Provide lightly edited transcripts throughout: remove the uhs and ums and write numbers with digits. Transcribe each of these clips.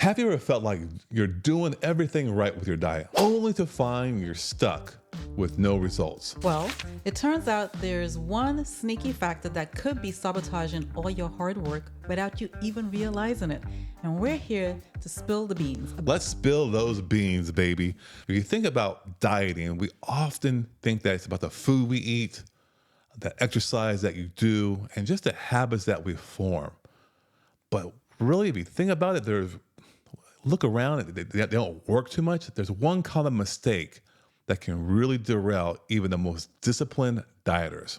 Have you ever felt like you're doing everything right with your diet, only to find you're stuck with no results? Well, it turns out there's one sneaky factor that could be sabotaging all your hard work without you even realizing it. And we're here to spill the beans. Let's spill those beans, baby. When you think about dieting, we often think that it's about the food we eat, the exercise that you do, and just the habits that we form. But really, if you think about it, look around, they don't work too much. There's one common mistake that can really derail even the most disciplined dieters.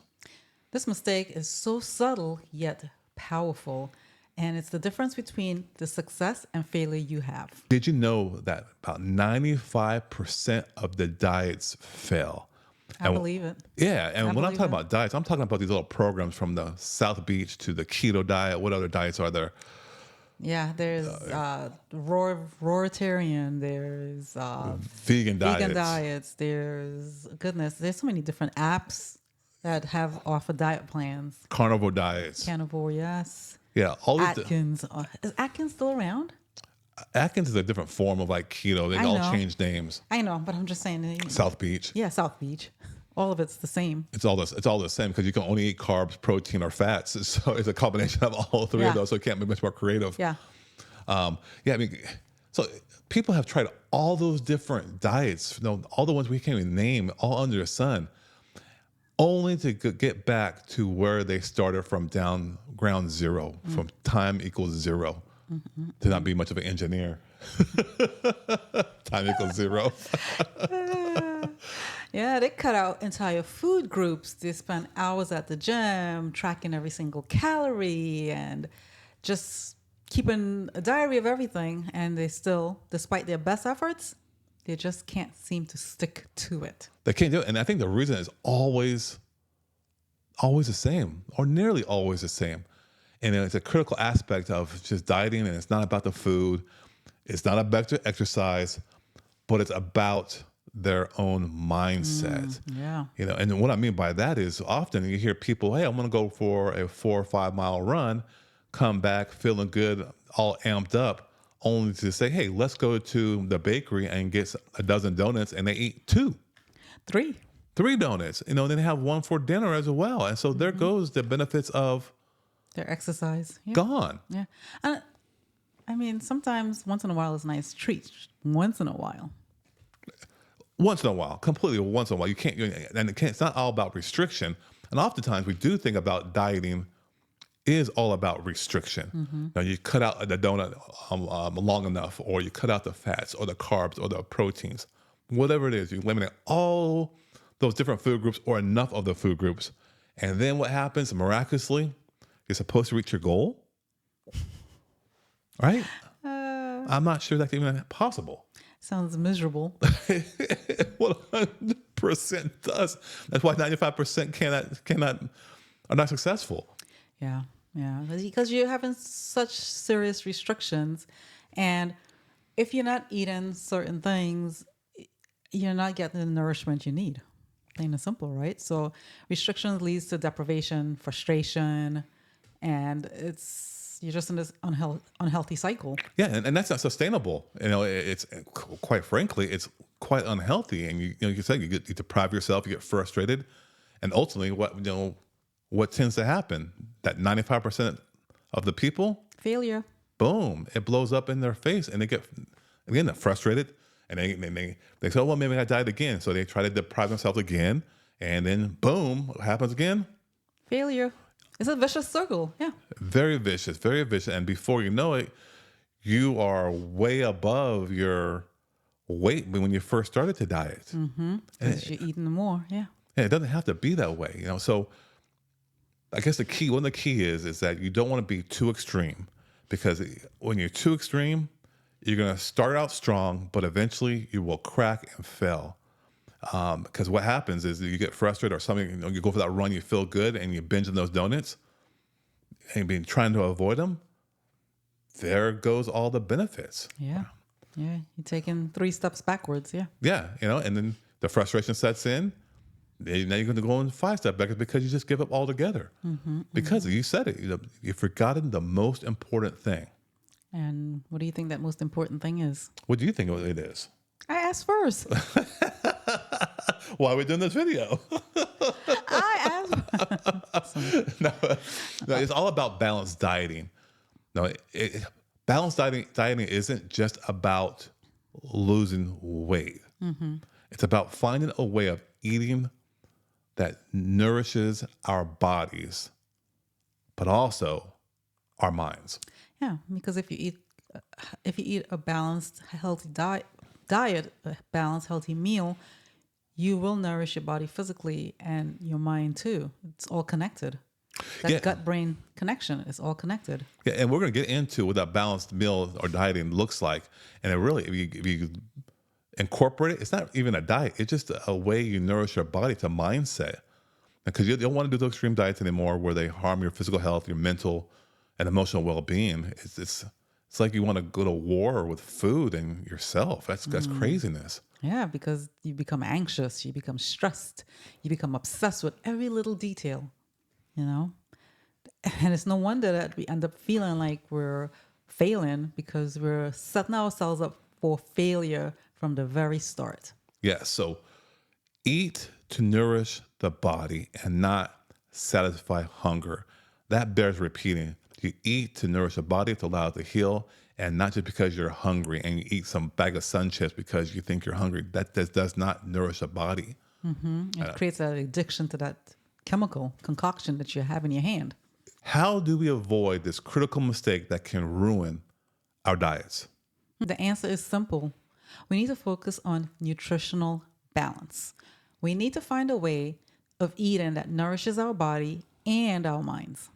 This mistake is so subtle yet powerful, and it's the difference between the success and failure you have. Did you know that about 95% of the diets fail? I believe it. Yeah, and when I'm believe talking it. about diets, I'm talking about these little programs from the South Beach to the keto diet. What other diets are there? Yeah, there's Roaritarian, there's Vegan diets. vegan diets, there's so many different apps that have offer diet plans. Carnivore diets. Carnivore, yes. Yeah, all these. Atkins. Is Atkins still around? Atkins is a different form of like keto. They I all know. change names. I know, but I'm just saying. South Beach. Yeah, South Beach. All of it's the same. It's all the same because you can only eat carbs, protein, or fats. So it's a combination of all three Yeah. of those. So it can't be much more creative. Yeah. Yeah, I mean, so people have tried all those different diets, all the ones we can't even name, all under the sun, only to get back to where they started from ground zero, from time equals zero, to not be much of an engineer. Time equals zero. Yeah, they cut out entire food groups. They spend hours at the gym tracking every single calorie and just keeping a diary of everything. And they still, despite their best efforts, they just can't seem to stick to it. They can't do it. And I think the reason is always the same, or nearly always the same. And it's a critical aspect of just dieting, and it's not about the food. It's not about the exercise, but it's about their own mindset. Yeah. And what I mean by that is often you hear people, hey, I'm going to go for a 4 or 5 mile run, come back feeling good, all amped up, only to say, hey, let's go to the bakery and get a dozen donuts, and they eat 3. 3 donuts, then they have one for dinner as well. And so there goes the benefits of Their exercise. Yeah. gone. Yeah. And I mean, sometimes once in a while is a nice treat. Once in a while. Once in a while, completely once in a while. You can't, it's not all about restriction. And oftentimes we do think about dieting is all about restriction. Now you cut out the donut long enough, or you cut out the fats or the carbs or the proteins, whatever it is, you eliminate all those different food groups or enough of the food groups. And then what happens miraculously, you're supposed to reach your goal, right? I'm not sure that's even possible. Sounds miserable. 100% does. That's why 95% are not successful. Yeah. Because you're having such serious restrictions. And if you're not eating certain things, you're not getting the nourishment you need. Plain and simple, right? So restrictions leads to deprivation, frustration, and you're just in this unhealthy cycle. Yeah, and that's not sustainable. It's quite frankly, it's quite unhealthy. And you said you deprive yourself, you get frustrated, and ultimately, what tends to happen? That 95% of the people, Failure. boom, it blows up in their face, and they get they're frustrated, and they say, oh, well, maybe I died again, so they try to deprive themselves again, and then boom, what happens again? Failure. It's a vicious circle. Yeah. Very vicious, and before you know it, you are way above your weight when you first started to diet. Because you're eating more. Yeah. And it doesn't have to be that way, So I guess one of the key is that you don't want to be too extreme, because when you're too extreme, you're going to start out strong, but eventually you will crack and fail. Because what happens is you get frustrated or something, you go for that run, you feel good, and you binge on those donuts, and you've been trying to avoid them. There goes all the benefits. Yeah. You're taking 3 steps backwards. Yeah. Yeah, and then the frustration sets in. Now you're going to go in 5 steps back because you just give up altogether. Because you said it, you've forgotten the most important thing. And what do you think that most important thing is? What do you think it is? I asked first. Why are we doing this video? I asked. No, it's all about balanced dieting. No, balanced dieting isn't just about losing weight. It's about finding a way of eating that nourishes our bodies, but also our minds. Yeah, because if you eat a balanced, healthy diet, a balanced, healthy meal, you will nourish your body physically and your mind too. It's all connected. That Yeah. gut-brain connection is all connected. Yeah, and we're going to get into what that balanced meal or dieting looks like. And it really, if you incorporate it, it's not even a diet. It's just a way you nourish your body. It's a mindset. Because you don't want to do those extreme diets anymore where they harm your physical health, your mental and emotional well-being. It's like you want to go to war with food and yourself. That's craziness. Yeah, because you become anxious, you become stressed, you become obsessed with every little detail, you know? And it's no wonder that we end up feeling like we're failing because we're setting ourselves up for failure from the very start. Yeah, so eat to nourish the body and not satisfy hunger. That bears repeating. You eat to nourish the body, to allow it to heal, and not just because you're hungry and you eat some bag of sun chips because you think you're hungry. That does not nourish the body. It creates an addiction to that chemical concoction that you have in your hand. How do we avoid this critical mistake that can ruin our diets? The answer is simple. We need to focus on nutritional balance. We need to find a way of eating that nourishes our body and our minds.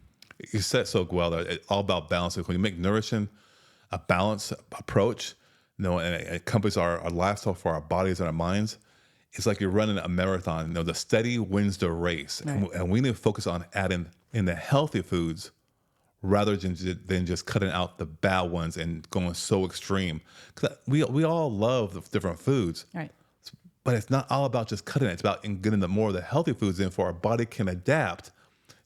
You said so well that it's all about balance. When you make nourishing a balanced approach, and it accompanies our lifestyle for our bodies and our minds, it's like you're running a marathon. The steady wins the race. Right. And we need to focus on adding in the healthy foods rather than just cutting out the bad ones and going so extreme. Because we all love the different foods, Right. but it's not all about just cutting it. It's about getting the more of the healthy foods in for our body can adapt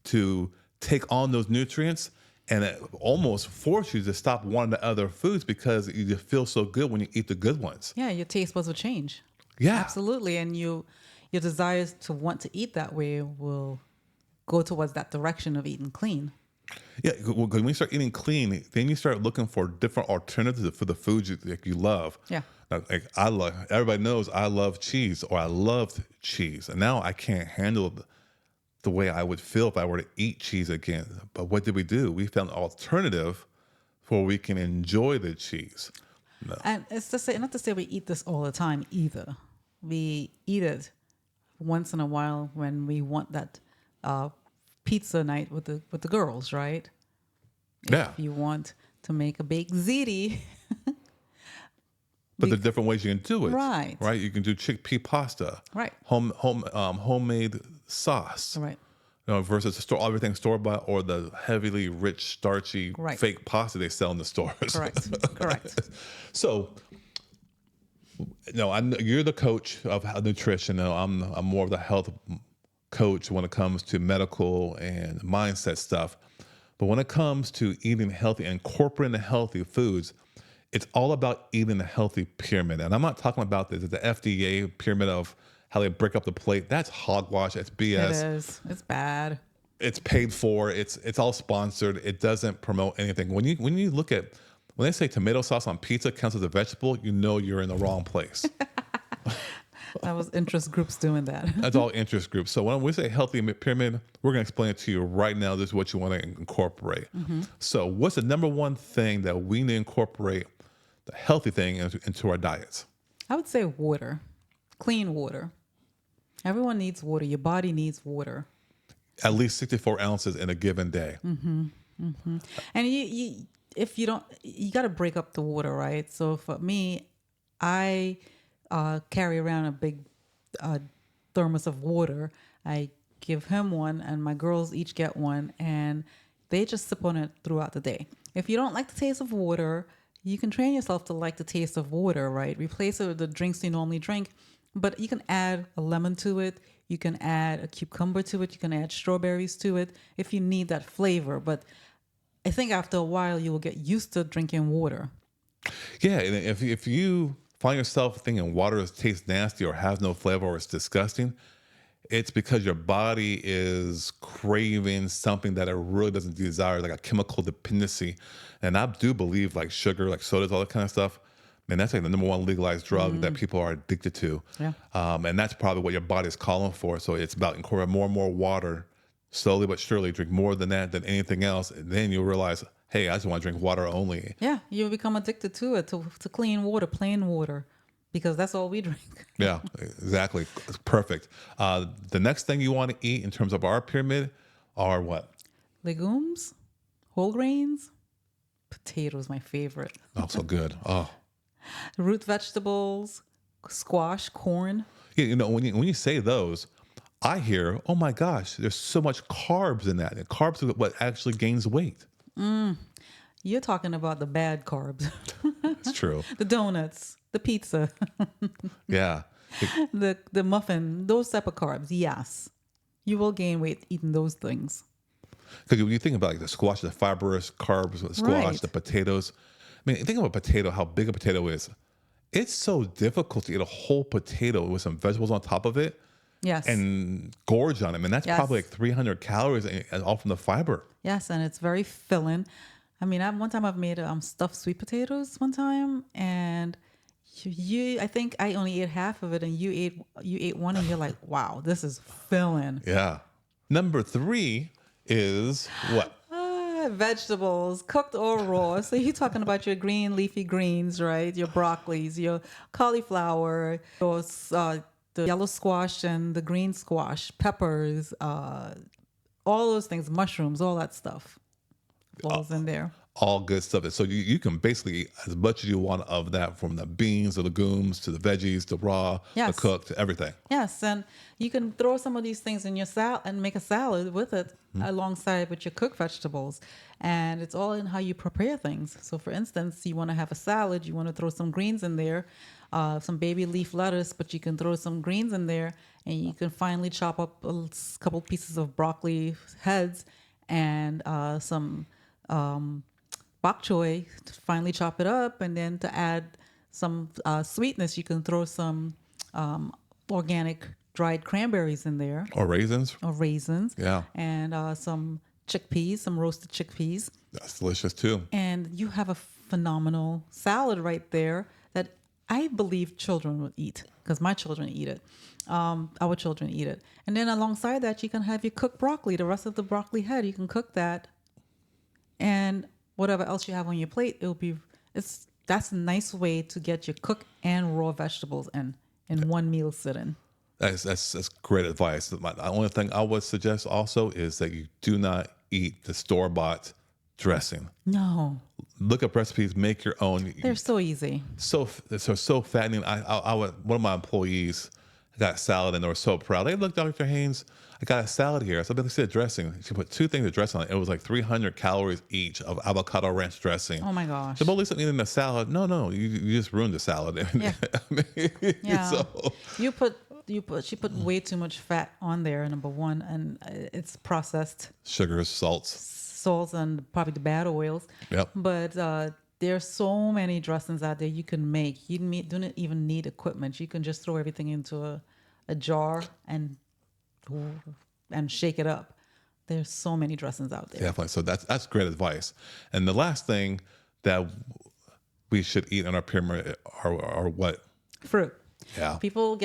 to take on those nutrients, and it almost force you to stop wanting the other foods because you just feel so good when you eat the good ones. Yeah, your taste buds will change. Yeah. Absolutely. And your desires to want to eat that way will go towards that direction of eating clean. Yeah, when you start eating clean, then you start looking for different alternatives for the foods you love. Yeah. Like everybody knows I love cheese, or I loved cheese, and now I can't handle the way I would feel if I were to eat cheese again. But what did we do? We found an alternative where we can enjoy the cheese. No. And it's to say, not to say we eat this all the time either. We eat it once in a while when we want that pizza night with the girls, right? Yeah. If you want to make a baked ziti, But there's different ways you can do it. Right. Right. You can do chickpea pasta. Right. Homemade sauce. right? Versus everything store bought or the heavily rich, starchy, Right. fake pasta they sell in the stores. Correct. So, you're the coach of nutrition. I'm more of the health coach when it comes to medical and mindset stuff. But when it comes to eating healthy and incorporating the healthy foods, it's all about eating a healthy pyramid. And I'm not talking about the FDA pyramid of how they break up the plate. That's hogwash. It's BS. It is. It's bad. It's paid for. It's all sponsored. It doesn't promote anything. When you look at when they say tomato sauce on pizza counts as a vegetable, you're in the wrong place. That was interest groups doing that. That's all interest groups. So when we say healthy pyramid, we're going to explain it to you right now. This is what you want to incorporate. So what's the number one thing that we need to incorporate, the healthy thing, into our diets? I would say water, clean water. Everyone needs water. Your body needs water. At least 64 ounces in a given day. And if you don't, you got to break up the water, right? So for me, I carry around a big thermos of water. I give him one, and my girls each get one, and they just sip on it throughout the day. If you don't like the taste of water, you can train yourself to like the taste of water, right? Replace it with the drinks you normally drink, but you can add a lemon to it. You can add a cucumber to it. You can add strawberries to it if you need that flavor. But I think after a while you will get used to drinking water. Yeah, and if you find yourself thinking water tastes nasty or has no flavor or it's disgusting, it's because your body is craving something that it really doesn't desire, like a chemical dependency. And I do believe like sugar, like sodas, all that kind of stuff. Man, that's like the number one legalized drug that people are addicted to. Yeah. And that's probably what your body is calling for. So it's about incorporating more and more water, slowly but surely. Drink more than that than anything else. And then you'll realize, hey, I just want to drink water only. Yeah, you become addicted to it, to clean water, plain water, because that's all we drink. Yeah, exactly. It's perfect. The next thing you want to eat in terms of our pyramid are what? Legumes, whole grains, potatoes, my favorite. Also good. Oh, Root vegetables, squash, corn. yeah. You know, when you say those, I hear, oh my gosh, there's so much carbs in that. And carbs are what actually gains weight. You're talking about the bad carbs, It's true. the donuts, the pizza, Yeah. the muffin, those type of carbs. Yes, you will gain weight eating those things. Because when you think about like the squash, the fibrous carbs, the squash, Right. the potatoes. I mean, think of a potato, how big a potato is. It's so difficult to eat a whole potato with some vegetables on top of it Yes. and gorge on it. And that's Yes. probably like 300 calories and all from the fiber. Yes, and it's very filling. I mean, one time I've made stuffed sweet potatoes one time, and I think I only ate half of it, and you ate one, and you're like, wow, this is filling. Yeah. Number 3 is what? Vegetables, cooked or raw. So you're talking about your green leafy greens, right? Your broccolis, your cauliflower, the yellow squash and the green squash, peppers, all those things, mushrooms, all that stuff falls in there. All good stuff. So you can basically eat as much as you want of that, from the beans, the legumes, to the veggies, to raw, Yes. the cooked, everything. Yes, and you can throw some of these things in your salad and make a salad with it alongside with your cooked vegetables. And it's all in how you prepare things. So, for instance, you want to have a salad, you want to throw some greens in there, some baby leaf lettuce, but you can throw some greens in there, and you can finally chop up a couple pieces of broccoli heads and some bok choy to finally chop it up, and then to add some sweetness, you can throw some organic dried cranberries in there, Or raisins. or raisins, Yeah. and some chickpeas, some roasted chickpeas, That's delicious too. and you have a phenomenal salad right there that I believe children would eat, because my children eat it. Our children eat it, and then alongside that, you can have your cooked broccoli. The rest of the broccoli head, you can cook that, and whatever else you have on your plate, that's a nice way to get your cooked and raw vegetables in one meal sitting. That's great advice. The only thing I would suggest also is that you do not eat the store-bought dressing. No, Look up recipes, make your own. they're so easy. So fattening. One of my employees got salad and they were so proud. They looked, Dr. Haynes, I got a salad here. So I said dressing. She put 2 things of dressing on it. It was like 300 calories each of avocado ranch dressing. Oh my gosh. So, but at least I'm eating a salad. No, you just ruined the salad. Yeah. Yeah. So, She put way too much fat on there, number one, and it's processed sugars, salts, and probably the bad oils. Yep. But there's so many dressings out there you can make. You don't even need equipment. You can just throw everything into a jar and shake it up. There's so many dressings out there. Definitely. So that's great advice. And the last thing that we should eat on our pyramid are what? Fruit. Yeah. People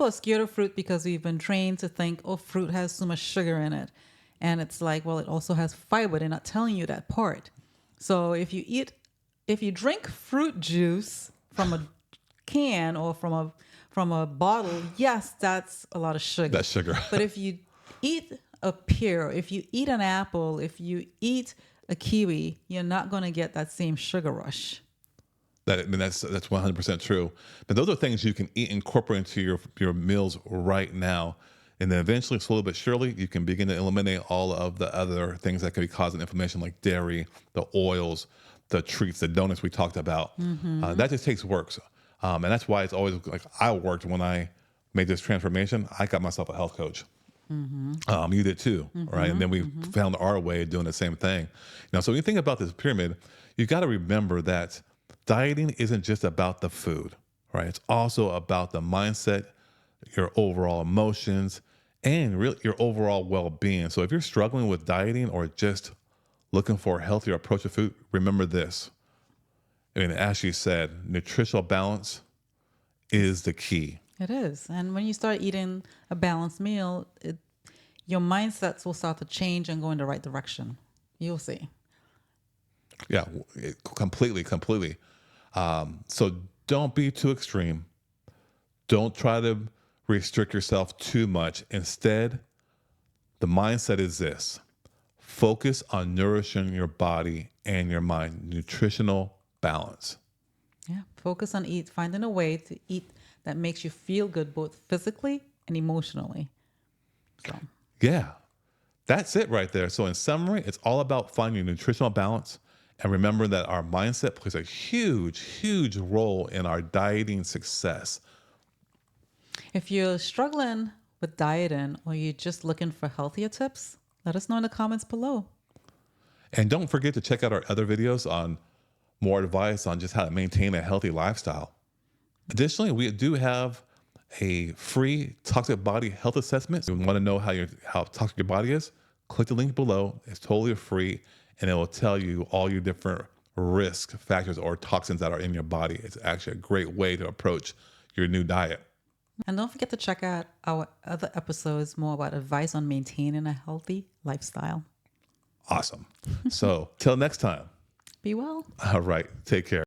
are scared of fruit because we've been trained to think, oh, fruit has so much sugar in it. And it's like, well, it also has fiber. They're not telling you that part. So if you drink fruit juice from a can or from a bottle, yes, that's a lot of sugar. That's sugar. But if you eat a pear, if you eat an apple, if you eat a kiwi, you're not going to get that same sugar rush. That's 100% true. But those are things you can eat, incorporate into your meals right now. And then eventually, slowly but surely, you can begin to eliminate all of the other things that could be causing inflammation, like dairy, the oils, the treats, the donuts we talked about. That just takes work. And that's why it's always like I worked when I made this transformation. I got myself a health coach. You did too, right? And then we found our way of doing the same thing. Now, so when you think about this pyramid, you got to remember that dieting isn't just about the food, right? It's also about the mindset, your overall emotions, and really your overall well-being. So if you're struggling with dieting or just looking for a healthier approach to food, remember this. I mean, as you said, nutritional balance is the key. It is. And when you start eating a balanced meal, your mindsets will start to change and go in the right direction. You'll see. Yeah, completely. So don't be too extreme. Don't try to restrict yourself too much. Instead, the mindset is this: focus on nourishing your body and your mind, nutritional balance. Yeah. Focus on finding a way to eat that makes you feel good both physically and emotionally. So Yeah, that's it right there. So, in summary, it's all about finding nutritional balance and remember that our mindset plays a huge role in our dieting success. if you're struggling with dieting or you're just looking for healthier tips, let us know in the comments below. And don't forget to check out our other videos on more advice on just how to maintain a healthy lifestyle. Additionally, we do have a free toxic body health assessment. If you want to know how toxic your body is, click the link below. It's totally free, and it will tell you all your different risk factors or toxins that are in your body. It's actually a great way to approach your new diet. And don't forget to check out our other episodes more about advice on maintaining a healthy lifestyle. Awesome. So till next time. Be well. All right. Take care.